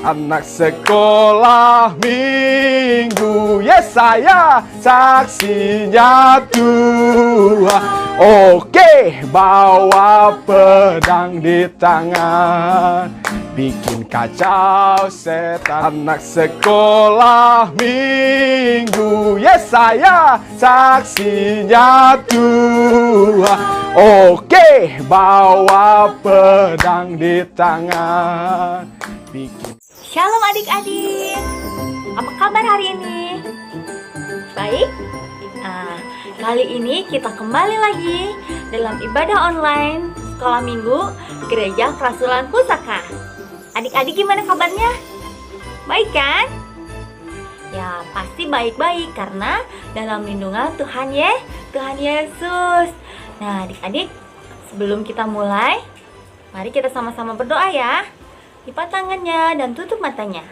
anak sekolah minggu. Yes, saya saksinya Tuhan. Oke, bawa pedang di tangan, bikin kacau setan. Anak sekolah minggu. Yes, saya saksinya Tuhan. Oke, bawa pedang di tangan, bikin. Shalom adik-adik, apa kabar hari ini? Baik? Kali ini kita kembali lagi dalam ibadah online Sekolah Minggu Gereja Kerasulan Pusaka. Adik-adik gimana kabarnya? Baik kan? Ya pasti baik-baik karena dalam lindungan Tuhan Yesus. Nah adik-adik, sebelum kita mulai, mari kita sama-sama berdoa ya. Lipat tangannya dan tutup matanya.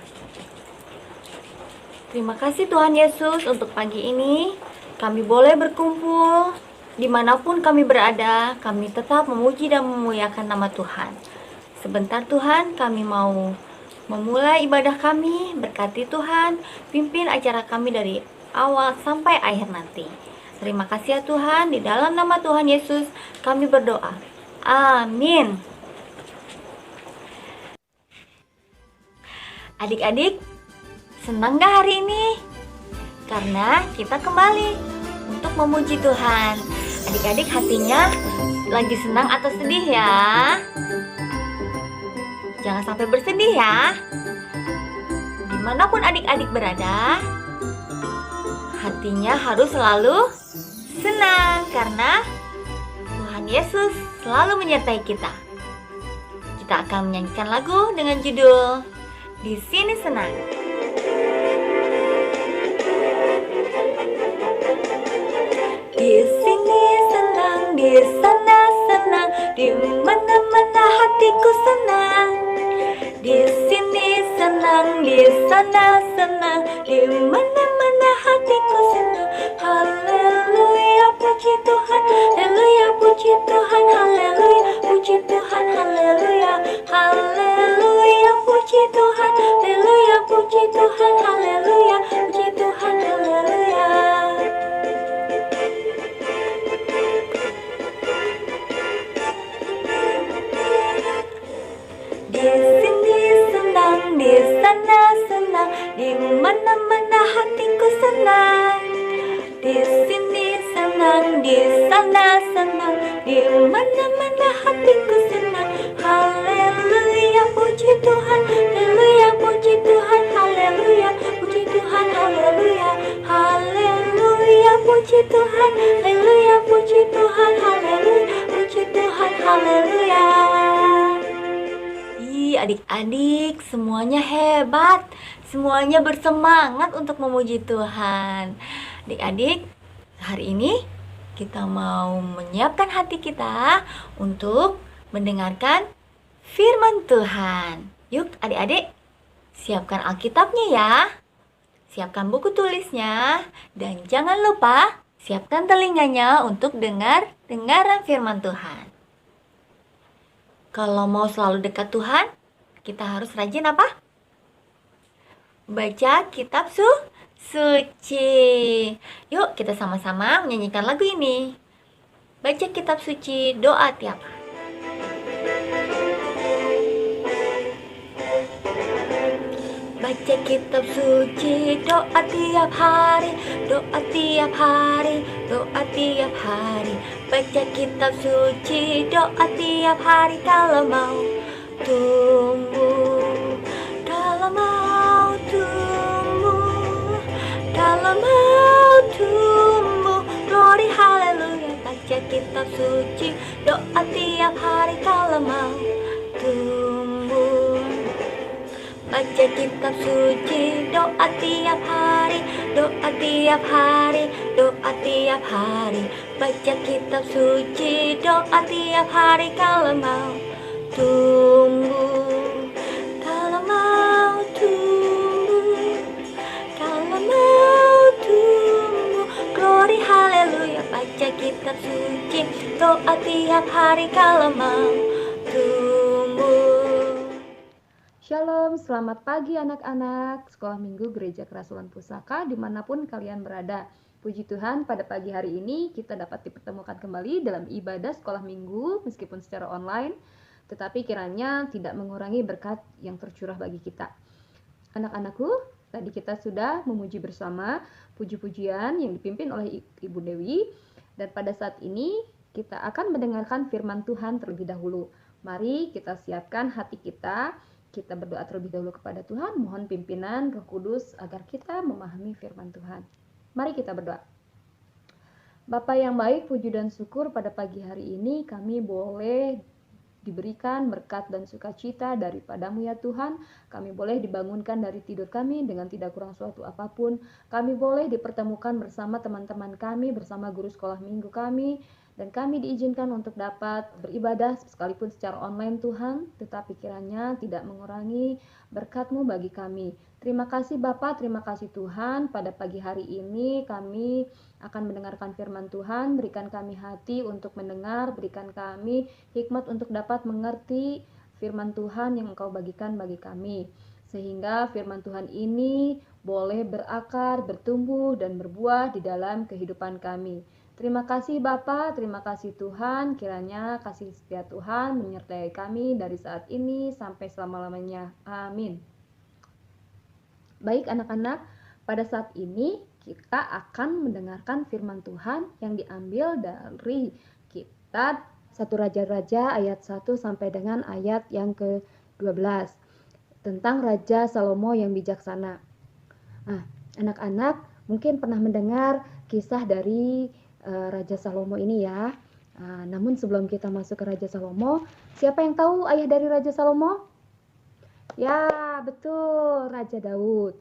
Terima kasih Tuhan Yesus untuk pagi ini. Kami boleh berkumpul dimanapun kami berada. Kami tetap memuji dan memuliakan nama Tuhan. Sebentar Tuhan, kami mau memulai ibadah kami. Berkati Tuhan, pimpin acara kami dari awal sampai akhir nanti. Terima kasih ya Tuhan. Di dalam nama Tuhan Yesus kami berdoa. Amin. Adik-adik, senang gak hari ini? Karena kita kembali untuk memuji Tuhan. Adik-adik hatinya lagi senang atau sedih ya? Jangan sampai bersedih ya. Dimanapun adik-adik berada, hatinya harus selalu senang karena Tuhan Yesus selalu menyertai kita. Kita akan menyanyikan lagu dengan judul Di Sini Senang. Di sini senang, di sana senang, di mana-mana hatiku senang. Di sini senang, di sana senang, di mana-mana hatiku senang. Haleluya, puji Tuhan, haleluya, puji Tuhan, haleluya, puji Tuhan, haleluya, haleluya, puji Tuhan, haleluya, puji Tuhan, haleluya, puji Tuhan, haleluya. Di sini senang, di sana senang, di mana-mana hatiku senang. Di sini senang, di sana senang, di mana-mana hatiku senang. Haleluya, puji Tuhan, haleluya, puji Tuhan, haleluya, puji Tuhan, haleluya, haleluya, puji Tuhan, haleluya, puji Tuhan, haleluya, puji Tuhan, haleluya. Adik-adik semuanya hebat, semuanya bersemangat untuk memuji Tuhan. Adik-adik, hari ini kita mau menyiapkan hati kita untuk mendengarkan firman Tuhan. Yuk adik-adik, siapkan Alkitabnya ya, siapkan buku tulisnya, dan jangan lupa siapkan telinganya untuk dengaran firman Tuhan. Kalau mau selalu dekat Tuhan, kita harus rajin apa? Baca kitab suci. Yuk kita sama-sama menyanyikan lagu ini. Baca kitab suci, doa tiap hari. Baca kitab suci, doa tiap hari, doa tiap hari, doa tiap hari. Baca kitab suci, doa tiap hari kalau mau tumbuh, kalau mau tumbuh, kalau mau tumbuh. Glory haleluya. Baca kitab suci, doa tiap hari kalau mau tumbuh. Baca kitab suci, doa tiap hari, doa tiap hari, doa tiap hari. Baca kitab suci, doa tiap hari kalau mau tumbuh, kalau mau tumbuh, kalau mau tumbuh. Glory haleluya. Baca kitab suci, doa tiap hari kalau mau tumbuh. Shalom, selamat pagi anak-anak Sekolah Minggu Gereja Kerasulan Pusaka dimanapun kalian berada. Puji Tuhan, pada pagi hari ini kita dapat dipertemukan kembali dalam ibadah sekolah minggu meskipun secara online, tetapi kiranya tidak mengurangi berkat yang tercurah bagi kita. Anak-anakku, tadi kita sudah memuji bersama puji-pujian yang dipimpin oleh Ibu Dewi, dan pada saat ini kita akan mendengarkan firman Tuhan terlebih dahulu. Mari kita siapkan hati kita berdoa terlebih dahulu kepada Tuhan, mohon pimpinan Roh Kudus agar kita memahami firman Tuhan. Mari kita berdoa. Bapa yang baik, puji dan syukur pada pagi hari ini kami boleh diberikan berkat dan sukacita daripadamu ya Tuhan. Kami boleh dibangunkan dari tidur kami dengan tidak kurang suatu apapun. Kami boleh dipertemukan bersama teman-teman kami, bersama guru sekolah minggu kami, dan kami diizinkan untuk dapat beribadah sekalipun secara online Tuhan, tetapi kiranya tidak mengurangi berkat-Mu bagi kami. Terima kasih Bapa, terima kasih Tuhan. Pada pagi hari ini kami akan mendengarkan firman Tuhan. Berikan kami hati untuk mendengar, berikan kami hikmat untuk dapat mengerti firman Tuhan yang Engkau bagikan bagi kami, sehingga firman Tuhan ini boleh berakar, bertumbuh, dan berbuah di dalam kehidupan kami. Terima kasih Bapa, terima kasih Tuhan, kiranya kasih setia Tuhan menyertai kami dari saat ini sampai selama-lamanya. Amin. Baik anak-anak, pada saat ini kita akan mendengarkan firman Tuhan yang diambil dari kitab 1 Raja-Raja ayat 1 sampai dengan ayat yang ke-12 tentang Raja Salomo yang bijaksana. Nah, anak-anak mungkin pernah mendengar kisah dari Raja Salomo ini ya. Namun sebelum kita masuk ke Raja Salomo, siapa yang tahu ayah dari Raja Salomo? Ya, betul, Raja Daud.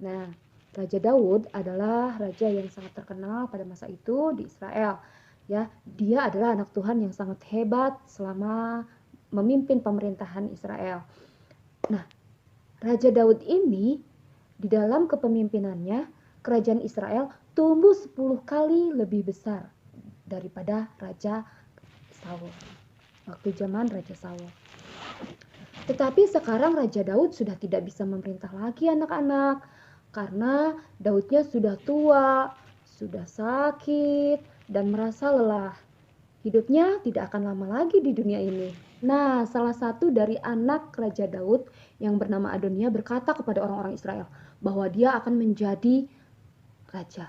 Nah, Raja Daud adalah raja yang sangat terkenal pada masa itu di Israel. Ya, dia adalah anak Tuhan yang sangat hebat selama memimpin pemerintahan Israel. Nah, Raja Daud ini di dalam kepemimpinannya, kerajaan Israel tumbuh 10 kali lebih besar daripada Raja Saul. Waktu zaman Raja Saul. Tetapi sekarang Raja Daud sudah tidak bisa memerintah lagi anak-anak, karena Daudnya sudah tua, sudah sakit, dan merasa lelah. Hidupnya tidak akan lama lagi di dunia ini. Nah, salah satu dari anak Raja Daud yang bernama Adonia berkata kepada orang-orang Israel bahwa dia akan menjadi raja,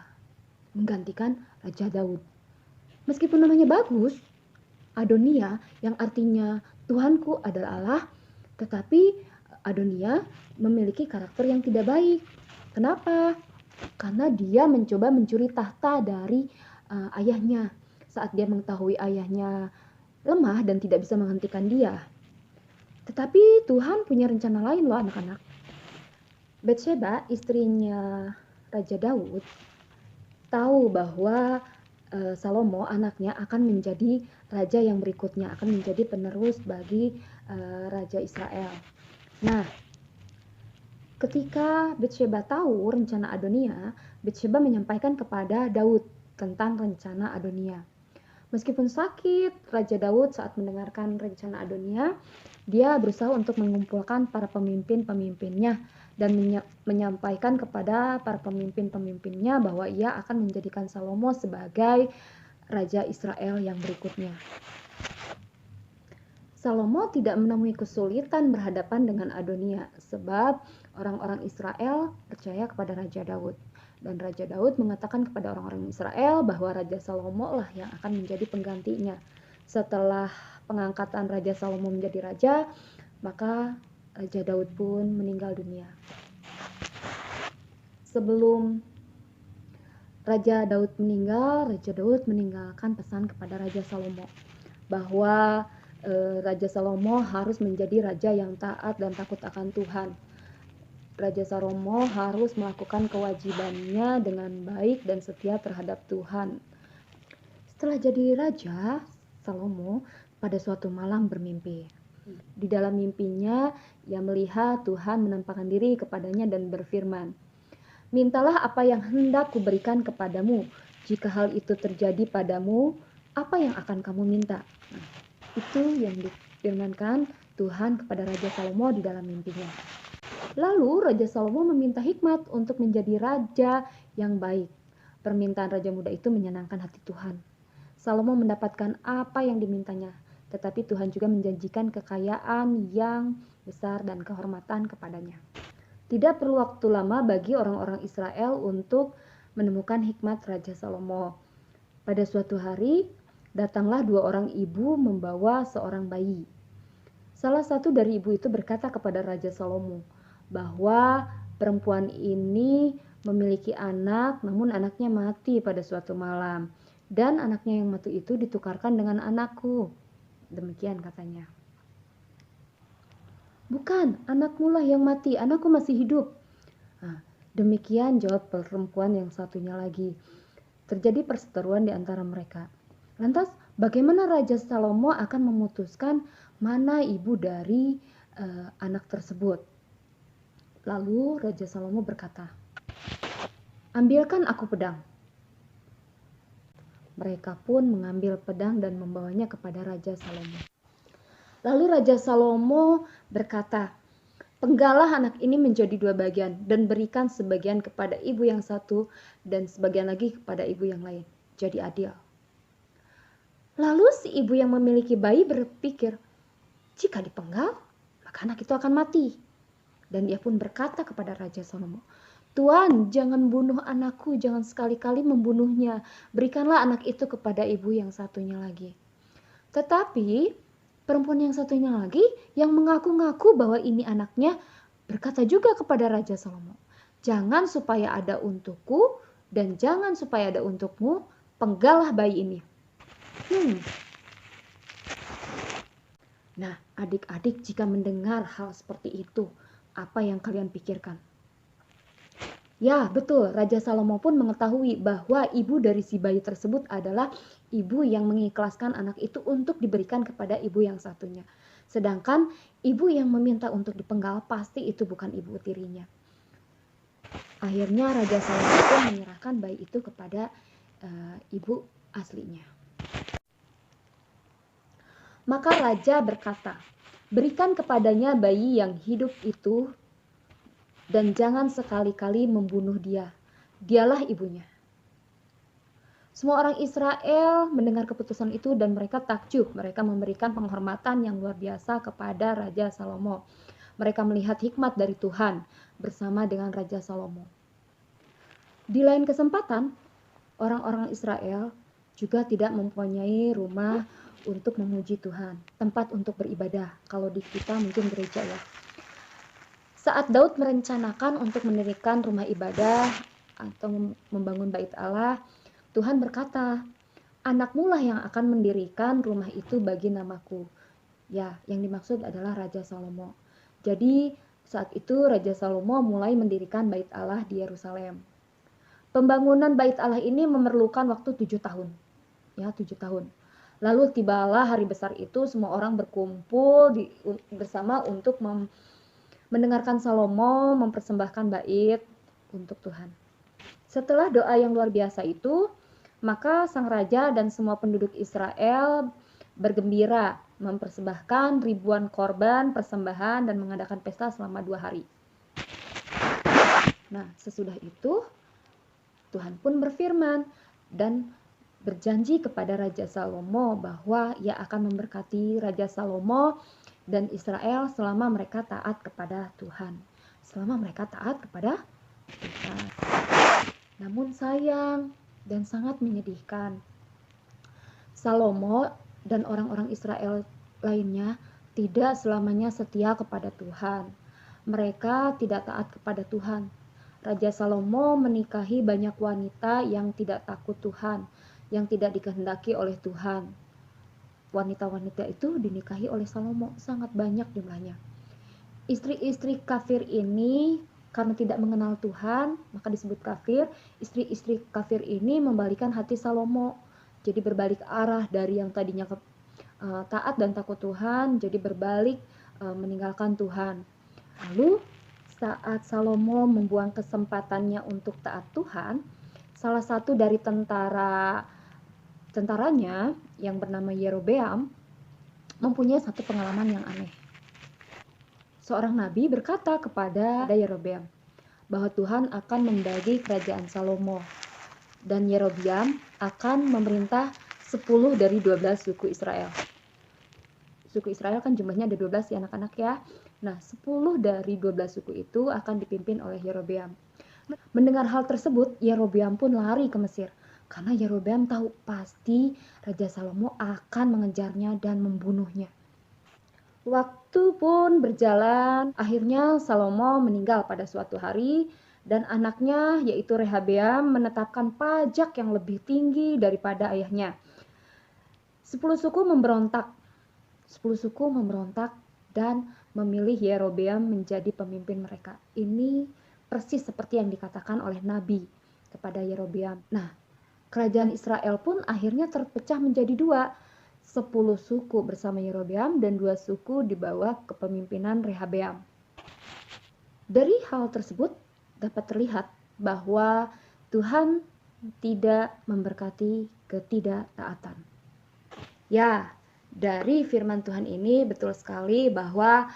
menggantikan Raja Daud. Meskipun namanya bagus, Adonia yang artinya Tuhanku adalah Allah, tetapi Adonia memiliki karakter yang tidak baik. Kenapa? Karena dia mencoba mencuri tahta dari ayahnya saat dia mengetahui ayahnya lemah dan tidak bisa menghentikan dia. Tetapi Tuhan punya rencana lain loh anak-anak. Batsheba, istrinya Raja Daud, tahu bahwa Salomo anaknya akan menjadi raja yang berikutnya, akan menjadi penerus bagi Raja Israel. Nah, ketika Batsheba tahu rencana Adonia, Batsheba menyampaikan kepada Daud tentang rencana Adonia. Meskipun sakit, Raja Daud saat mendengarkan rencana Adonia, dia berusaha untuk mengumpulkan para pemimpin-pemimpinnya dan menyampaikan kepada para pemimpin-pemimpinnya bahwa ia akan menjadikan Salomo sebagai Raja Israel yang berikutnya. Salomo tidak menemui kesulitan berhadapan dengan Adonia sebab orang-orang Israel percaya kepada Raja Daud. Dan Raja Daud mengatakan kepada orang-orang Israel bahwa Raja Salomo lah yang akan menjadi penggantinya. Setelah pengangkatan Raja Salomo menjadi raja, maka Raja Daud pun meninggal dunia. Sebelum Raja Daud meninggal, Raja Daud meninggalkan pesan kepada Raja Salomo bahwa Raja Salomo harus menjadi raja yang taat dan takut akan Tuhan. Raja Salomo harus melakukan kewajibannya dengan baik dan setia terhadap Tuhan. Setelah jadi raja, Salomo pada suatu malam bermimpi. Di dalam mimpinya, ia melihat Tuhan menampakkan diri kepadanya dan berfirman, "Mintalah apa yang hendak kuberikan kepadamu. Jika hal itu terjadi padamu, apa yang akan kamu minta?" Nah, itu yang difirmankan Tuhan kepada Raja Salomo di dalam mimpinya. Lalu Raja Salomo meminta hikmat untuk menjadi raja yang baik. Permintaan raja muda itu menyenangkan hati Tuhan. Salomo mendapatkan apa yang dimintanya, tetapi Tuhan juga menjanjikan kekayaan yang besar dan kehormatan kepadanya. Tidak perlu waktu lama bagi orang-orang Israel untuk menemukan hikmat Raja Salomo. Pada suatu hari, datanglah 2 orang ibu membawa seorang bayi. Salah satu dari ibu itu berkata kepada Raja Salomo bahwa perempuan ini memiliki anak, namun anaknya mati pada suatu malam. Dan anaknya yang mati itu ditukarkan dengan anakku. Demikian katanya. Bukan, anakmu lah yang mati, anakku masih hidup. Nah, demikian jawab perempuan yang satunya lagi. Terjadi perseteruan di antara mereka. Lantas, bagaimana Raja Salomo akan memutuskan mana ibu dari anak tersebut? Lalu Raja Salomo berkata, "Ambilkan aku pedang." Mereka pun mengambil pedang dan membawanya kepada Raja Salomo. Lalu Raja Salomo berkata, "Penggalah anak ini menjadi 2 bagian dan berikan sebagian kepada ibu yang satu dan sebagian lagi kepada ibu yang lain. Jadi adil." Lalu si ibu yang memiliki bayi berpikir, jika dipenggal, maka anak itu akan mati. Dan dia pun berkata kepada Raja Salomo, "Tuan, jangan bunuh anakku, jangan sekali-kali membunuhnya. Berikanlah anak itu kepada ibu yang satunya lagi." Tetapi perempuan yang satunya lagi yang mengaku-ngaku bahwa ini anaknya berkata juga kepada Raja Salomo, "Jangan supaya ada untukku dan jangan supaya ada untukmu, penggalah bayi ini." Nah, adik-adik, jika mendengar hal seperti itu, apa yang kalian pikirkan? Ya, betul. Raja Salomo pun mengetahui bahwa ibu dari si bayi tersebut adalah ibu yang mengikhlaskan anak itu untuk diberikan kepada ibu yang satunya. Sedangkan ibu yang meminta untuk dipenggal pasti itu bukan ibu tirinya. Akhirnya Raja Salomo pun menyerahkan bayi itu kepada ibu aslinya. Maka raja berkata, "Berikan kepadanya bayi yang hidup itu dan jangan sekali-kali membunuh dia. Dialah ibunya." Semua orang Israel mendengar keputusan itu dan mereka takjub. Mereka memberikan penghormatan yang luar biasa kepada Raja Salomo. Mereka melihat hikmat dari Tuhan bersama dengan Raja Salomo. Di lain kesempatan, orang-orang Israel juga tidak mempunyai rumah untuk memuji Tuhan, tempat untuk beribadah. Kalau di kita mungkin gereja ya. Saat Daud merencanakan untuk mendirikan rumah ibadah atau membangun bait Allah, Tuhan berkata, "Anakmu lah yang akan mendirikan rumah itu bagi namaku." Ya, yang dimaksud adalah Raja Salomo. Jadi saat itu Raja Salomo mulai mendirikan bait Allah di Yerusalem. Pembangunan bait Allah ini memerlukan waktu 7 tahun. Ya, 7 tahun. Lalu tibalah hari besar itu, semua orang berkumpul bersama untuk mendengarkan Salomo mempersembahkan bait untuk Tuhan. Setelah doa yang luar biasa itu, maka sang raja dan semua penduduk Israel bergembira mempersembahkan ribuan korban persembahan dan mengadakan pesta selama 2 hari. Nah, sesudah itu Tuhan pun berfirman dan berjanji kepada Raja Salomo bahwa ia akan memberkati Raja Salomo dan Israel selama mereka taat kepada Tuhan. Selama mereka taat kepada Tuhan. Namun sayang dan sangat menyedihkan, Salomo dan orang-orang Israel lainnya tidak selamanya setia kepada Tuhan. Mereka tidak taat kepada Tuhan. Raja Salomo menikahi banyak wanita yang tidak takut Tuhan, yang tidak dikehendaki oleh Tuhan. Wanita-wanita itu dinikahi oleh Salomo, sangat banyak jumlahnya. Istri-istri kafir ini karena tidak mengenal Tuhan, maka disebut kafir. Istri-istri kafir ini membalikan hati Salomo, jadi berbalik arah dari yang tadinya taat dan takut Tuhan, jadi berbalik meninggalkan Tuhan. Lalu saat Salomo membuang kesempatannya untuk taat Tuhan, salah satu dari tentaranya yang bernama Yerobeam mempunyai satu pengalaman yang aneh. seorang nabi berkata kepada Yerobeam bahwa Tuhan akan membagi kerajaan Salomo dan Yerobeam akan memerintah 10 dari 12 suku Israel. Suku Israel kan jumlahnya ada 12 ya anak-anak ya. Nah, 10 dari 12 suku itu akan dipimpin oleh Yerobeam. Mendengar hal tersebut, Yerobeam pun lari ke Mesir. Karena Yerobeam tahu pasti Raja Salomo akan mengejarnya dan membunuhnya. Waktu pun berjalan, akhirnya Salomo meninggal pada suatu hari dan anaknya yaitu Rehabeam menetapkan pajak yang lebih tinggi daripada ayahnya. 10 suku memberontak dan memilih Yerobeam menjadi pemimpin mereka. Ini persis seperti yang dikatakan oleh Nabi kepada Yerobeam. Nah, kerajaan Israel pun akhirnya terpecah menjadi dua. 10 suku bersama Yerobeam dan 2 suku di bawah kepemimpinan Rehabeam. Dari hal tersebut dapat terlihat bahwa Tuhan tidak memberkati ketidaktaatan. Ya, dari firman Tuhan ini betul sekali bahwa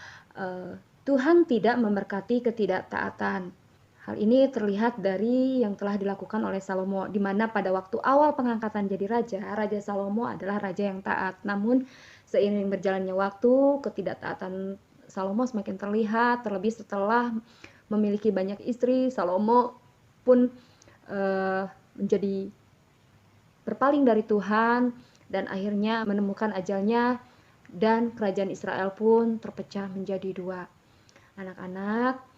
Tuhan tidak memberkati ketidaktaatan. Hal ini terlihat dari yang telah dilakukan oleh Salomo, di mana pada waktu awal pengangkatan jadi raja, Raja Salomo adalah raja yang taat. Namun seiring berjalannya waktu, ketidaktaatan Salomo semakin terlihat, terlebih setelah memiliki banyak istri, Salomo pun menjadi berpaling dari Tuhan dan akhirnya menemukan ajalnya dan kerajaan Israel pun terpecah menjadi dua. Anak-anak,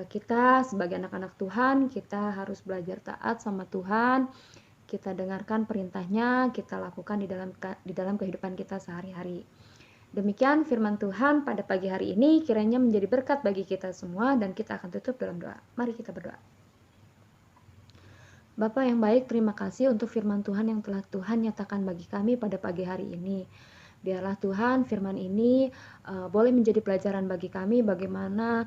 kita sebagai anak-anak Tuhan, kita harus belajar taat sama Tuhan, kita dengarkan perintahnya, kita lakukan di dalam kehidupan kita sehari-hari. Demikian firman Tuhan pada pagi hari ini, kiranya menjadi berkat bagi kita semua dan kita akan tutup dalam doa. Mari kita berdoa. Bapa yang baik, terima kasih untuk firman Tuhan yang telah Tuhan nyatakan bagi kami pada pagi hari ini. Biarlah Tuhan firman ini boleh menjadi pelajaran bagi kami bagaimana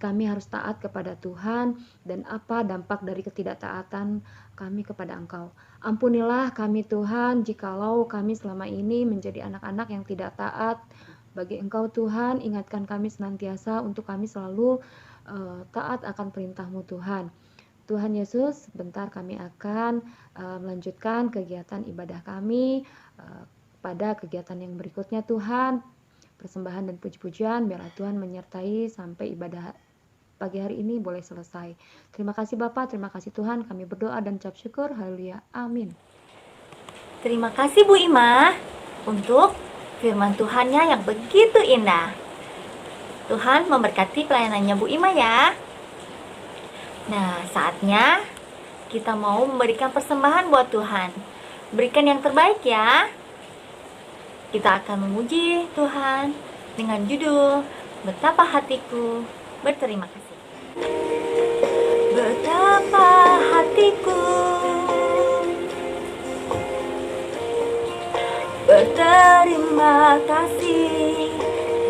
kami harus taat kepada Tuhan dan apa dampak dari ketidaktaatan kami kepada Engkau. Ampunilah kami Tuhan jikalau kami selama ini menjadi anak-anak yang tidak taat bagi Engkau Tuhan. Ingatkan kami senantiasa untuk kami selalu taat akan perintah-Mu Tuhan. Tuhan Yesus, sebentar kami akan melanjutkan kegiatan ibadah kami pada kegiatan yang berikutnya Tuhan. Persembahan dan puji-pujian biarlah Tuhan menyertai sampai ibadah pagi hari ini boleh selesai. Terima kasih Bapak, terima kasih Tuhan. Kami berdoa dan ucap syukur. Haleluya. Amin. Terima kasih Bu Ima untuk firman Tuhannya yang begitu indah. Tuhan memberkati pelayanannya Bu Ima ya. Nah, saatnya kita mau memberikan persembahan buat Tuhan. Berikan yang terbaik ya. Kita akan memuji Tuhan dengan judul Betapa Hatiku Berterima Kasih. Betapa hatiku berterima kasih,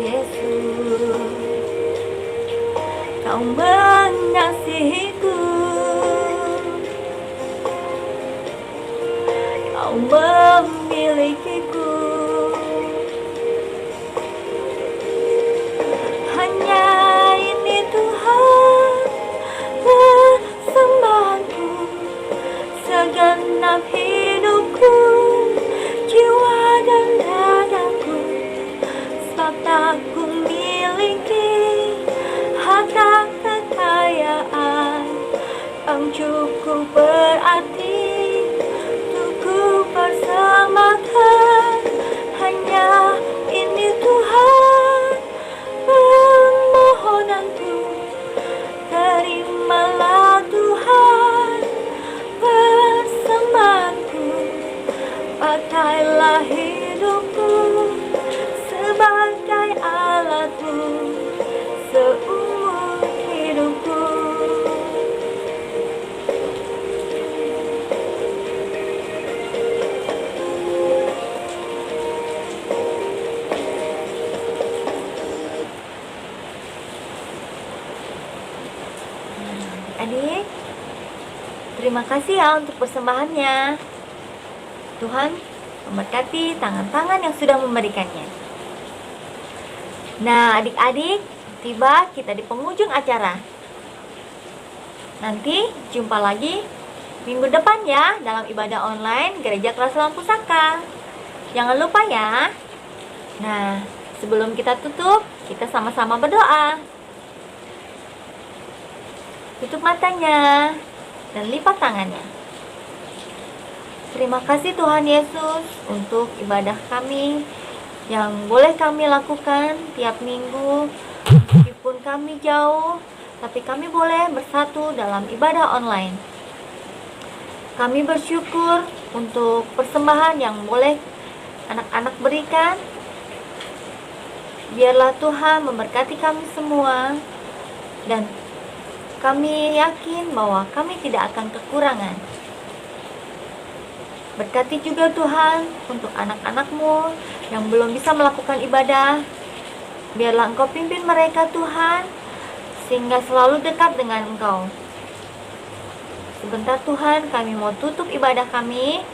Yesus. Kau mengasihiku, Kau memilikiku. Hanya ini Tuhan persembahanku, segenap hidupku, jiwa dan dadaku. Sebab tak ku miliki harta kekayaan yang cukup berarti untuk ku persembahkan. Hanya ini Tuhan permohonanku. Terimalah Tuhan persembahanku. Pakailah hidupku sebagai alatmu seumur hidupku. Adik, terima kasih ya untuk persembahannya. Tuhan memberkati tangan-tangan yang sudah memberikannya. Nah, adik-adik, tiba kita di penghujung acara. Nanti jumpa lagi minggu depan ya dalam ibadah online Gereja Kerasulan Pusaka. Jangan lupa ya. Nah, sebelum kita tutup, kita sama-sama berdoa. Tutup matanya dan lipat tangannya. Terima kasih Tuhan Yesus untuk ibadah kami yang boleh kami lakukan tiap minggu. Meskipun kami jauh, tapi kami boleh bersatu dalam ibadah online. Kami bersyukur untuk persembahan yang boleh anak-anak berikan. Biarlah Tuhan memberkati kami semua, dan kami yakin bahwa kami tidak akan kekurangan. Berkati juga Tuhan untuk anak-anak-Mu yang belum bisa melakukan ibadah. Biarlah Engkau pimpin mereka Tuhan, sehingga selalu dekat dengan Engkau. Sebentar Tuhan, kami mau tutup ibadah kami.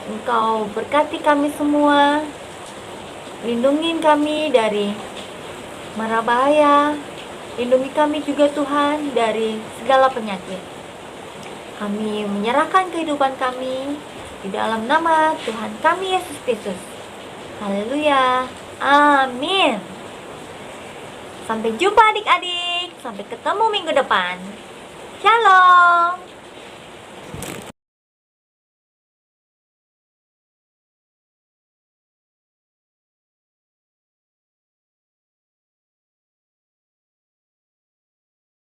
Engkau berkati kami semua. Lindungi kami dari mara bahaya. Lindungi kami juga Tuhan dari segala penyakit. Kami menyerahkan kehidupan kami di dalam nama Tuhan kami Yesus Kristus. Haleluya. Amin. Sampai jumpa adik-adik. Sampai ketemu minggu depan. Shalom.